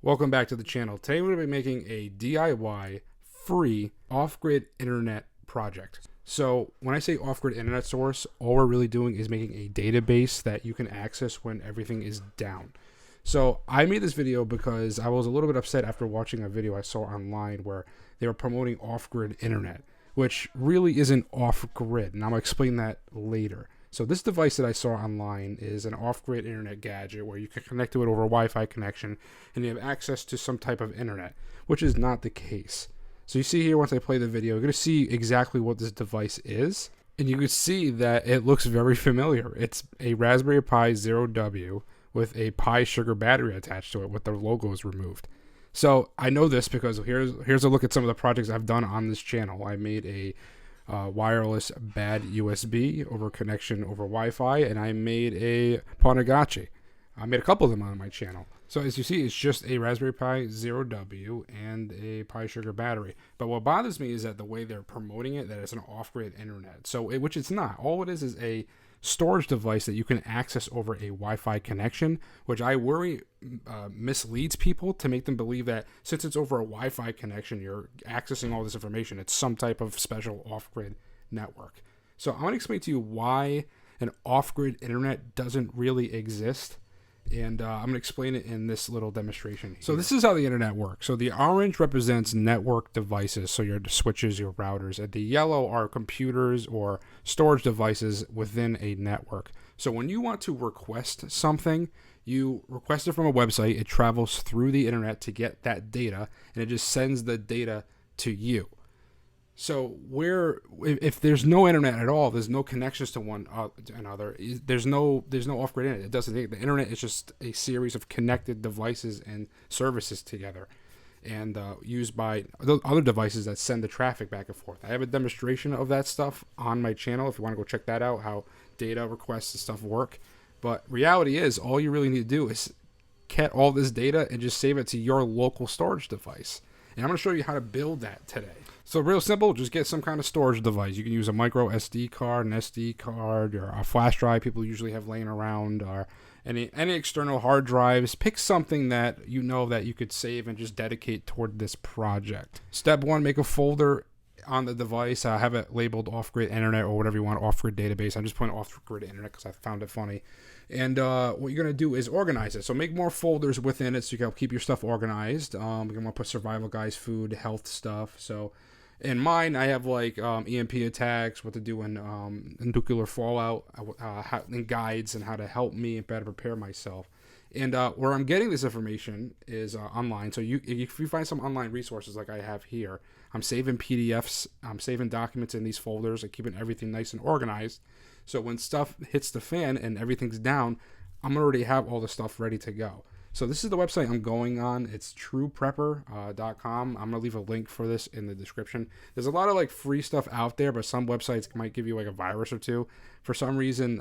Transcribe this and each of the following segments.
Welcome back to the channel. Today we're going to be making a DIY free off-grid internet project. So when I say off-grid internet source, all we're really doing is making a database that you can access when everything is down. So I made this video because I was a little bit upset after watching a video I saw online where they were promoting off-grid internet, which really isn't off-grid, and I'm going to explain that later. So this device that I saw online is an off-grid internet gadget where you can connect to it over a Wi-Fi connection and you have access to some type of internet, which is not the case. So you see here, once I play the video, you're going to see exactly what this device is. And you can see that it looks very familiar. It's a Raspberry Pi Zero W with a Pi Sugar battery attached to it with the logos removed. So I know this because here's a look at some of the projects I've done on this channel. I made a wireless bad USB over connection over Wi-Fi, and I made a Pwnagotchi. I made a couple of them on my channel. So as you see, it's just a Raspberry Pi Zero W and a Pi Sugar battery. But what bothers me is that the way they're promoting it, that it's an off-grid internet. So which it's not. All it is a storage device that you can access over a Wi-Fi connection, which I worry misleads people to make them believe that since it's over a Wi-Fi connection, you're accessing all this information. It's some type of special off-grid network. So I'm going to explain to you why an off-grid internet doesn't really exist. And I'm going to explain it in this little demonstration here. So this is how the internet works. So the orange represents network devices, so your switches, your routers, and the yellow are computers or storage devices within a network. So when you want to request something, you request it from a website, it travels through the internet to get that data, and it just sends the data to you. So if there's no internet at all, there's no connections to one another. There's no off-grid internet. It doesn't. The internet is just a series of connected devices and services together, and used by other devices that send the traffic back and forth. I have a demonstration of that stuff on my channel if you want to go check that out. How data requests and stuff work. But reality is, all you really need to do is get all this data and just save it to your local storage device. And I'm going to show you how to build that today. So real simple, just get some kind of storage device. You can use a micro SD card, an SD card, or a flash drive people usually have laying around, or any external hard drives. Pick something that you know that you could save and just dedicate toward this project. Step one, make a folder on the device. Have it labeled off-grid internet or whatever you want, off-grid database. I'm just putting off-grid internet because I found it funny. And what you're going to do is organize it. So make more folders within it so you can keep your stuff organized. You're going to put survival guides, food, health stuff. So in mine, I have like EMP attacks, what to do in nuclear fallout, and guides and how to help me and better prepare myself. And where I'm getting this information is online. So if you find some online resources like I have here, I'm saving PDFs, I'm saving documents in these folders and keeping everything nice and organized. So when stuff hits the fan and everything's down, I'm already have all the stuff ready to go. So this is the website I'm going on. It's trueprepper.com. I'm going to leave a link for this in the description. There's a lot of like free stuff out there, but some websites might give you like a virus or two. For some reason,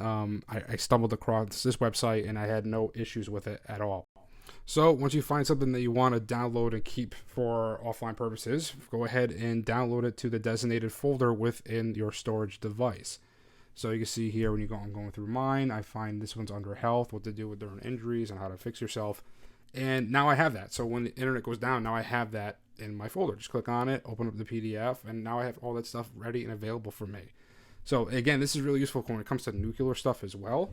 I stumbled across this website and I had no issues with it at all. So once you find something that you want to download and keep for offline purposes, go ahead and download it to the designated folder within your storage device. So you can see here when I'm going through mine, I find this one's under health, what to do with during injuries and how to fix yourself. And now I have that. So when the internet goes down, now I have that in my folder. Just click on it, open up the PDF, and now I have all that stuff ready and available for me. So again, this is really useful when it comes to nuclear stuff as well.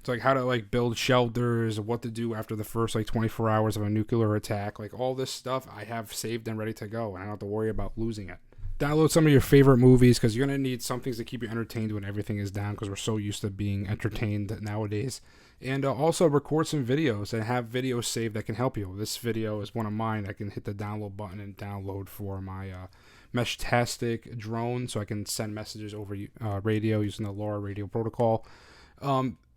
It's like how to like build shelters, what to do after the first like 24 hours of a nuclear attack. Like all this stuff I have saved and ready to go, and I don't have to worry about losing it. Download some of your favorite movies because you're going to need some things to keep you entertained when everything is down because we're so used to being entertained nowadays. And also record some videos and have videos saved that can help you. This video is one of mine. I can hit the download button and download for my Meshtastic drone so I can send messages over radio using the LoRa radio protocol.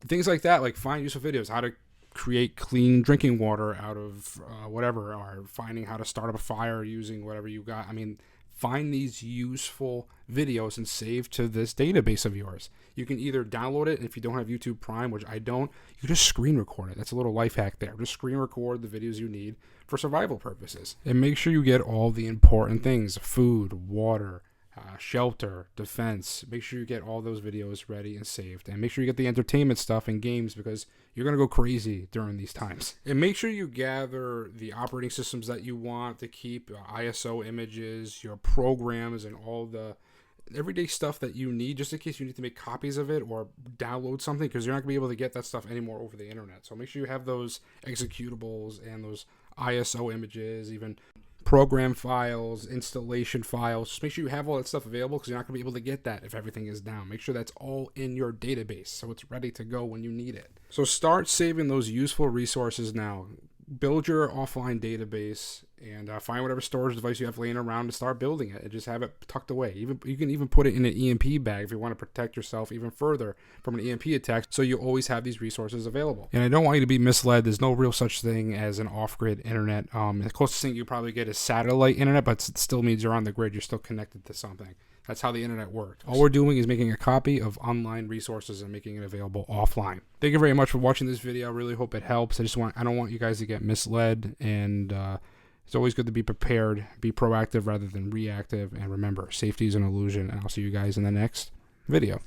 Things like that, like find useful videos, how to create clean drinking water out of whatever, or finding how to start up a fire using whatever you got. I mean, find these useful videos and save to this database of yours. You can either download it if you don't have YouTube Prime, which I don't. You can just screen record it. That's a little life hack there. Just screen record the videos you need for survival purposes. And make sure you get all the important things: food, water, shelter, defense. Make sure you get all those videos ready and saved, and make sure you get the entertainment stuff and games, because you're going to go crazy during these times. And make sure you gather the operating systems that you want to keep, ISO images, your programs, and all the everyday stuff that you need, just in case you need to make copies of it or download something, because you're not going to be able to get that stuff anymore over the internet. So make sure you have those executables and those ISO images, even program files, installation files. Just make sure you have all that stuff available, because you're not going to be able to get that if everything is down. Make sure that's all in your database so it's ready to go when you need it. So start saving those useful resources now. Build your offline database, and find whatever storage device you have laying around and start building it, and just have it tucked away. Even you can even put it in an EMP bag if you want to protect yourself even further from an EMP attack, so you always have these resources available. And I don't want you to be misled. There's no real such thing as an off-grid internet. The closest thing you probably get is satellite internet, but it still means you're on the grid. You're still connected to something. That's how the internet works. All we're doing is making a copy of online resources and making it available offline. Thank you very much for watching this video. I really hope it helps. I don't want you guys to get misled, and it's always good to be prepared, be proactive rather than reactive, and remember, safety is an illusion. And I'll see you guys in the next video.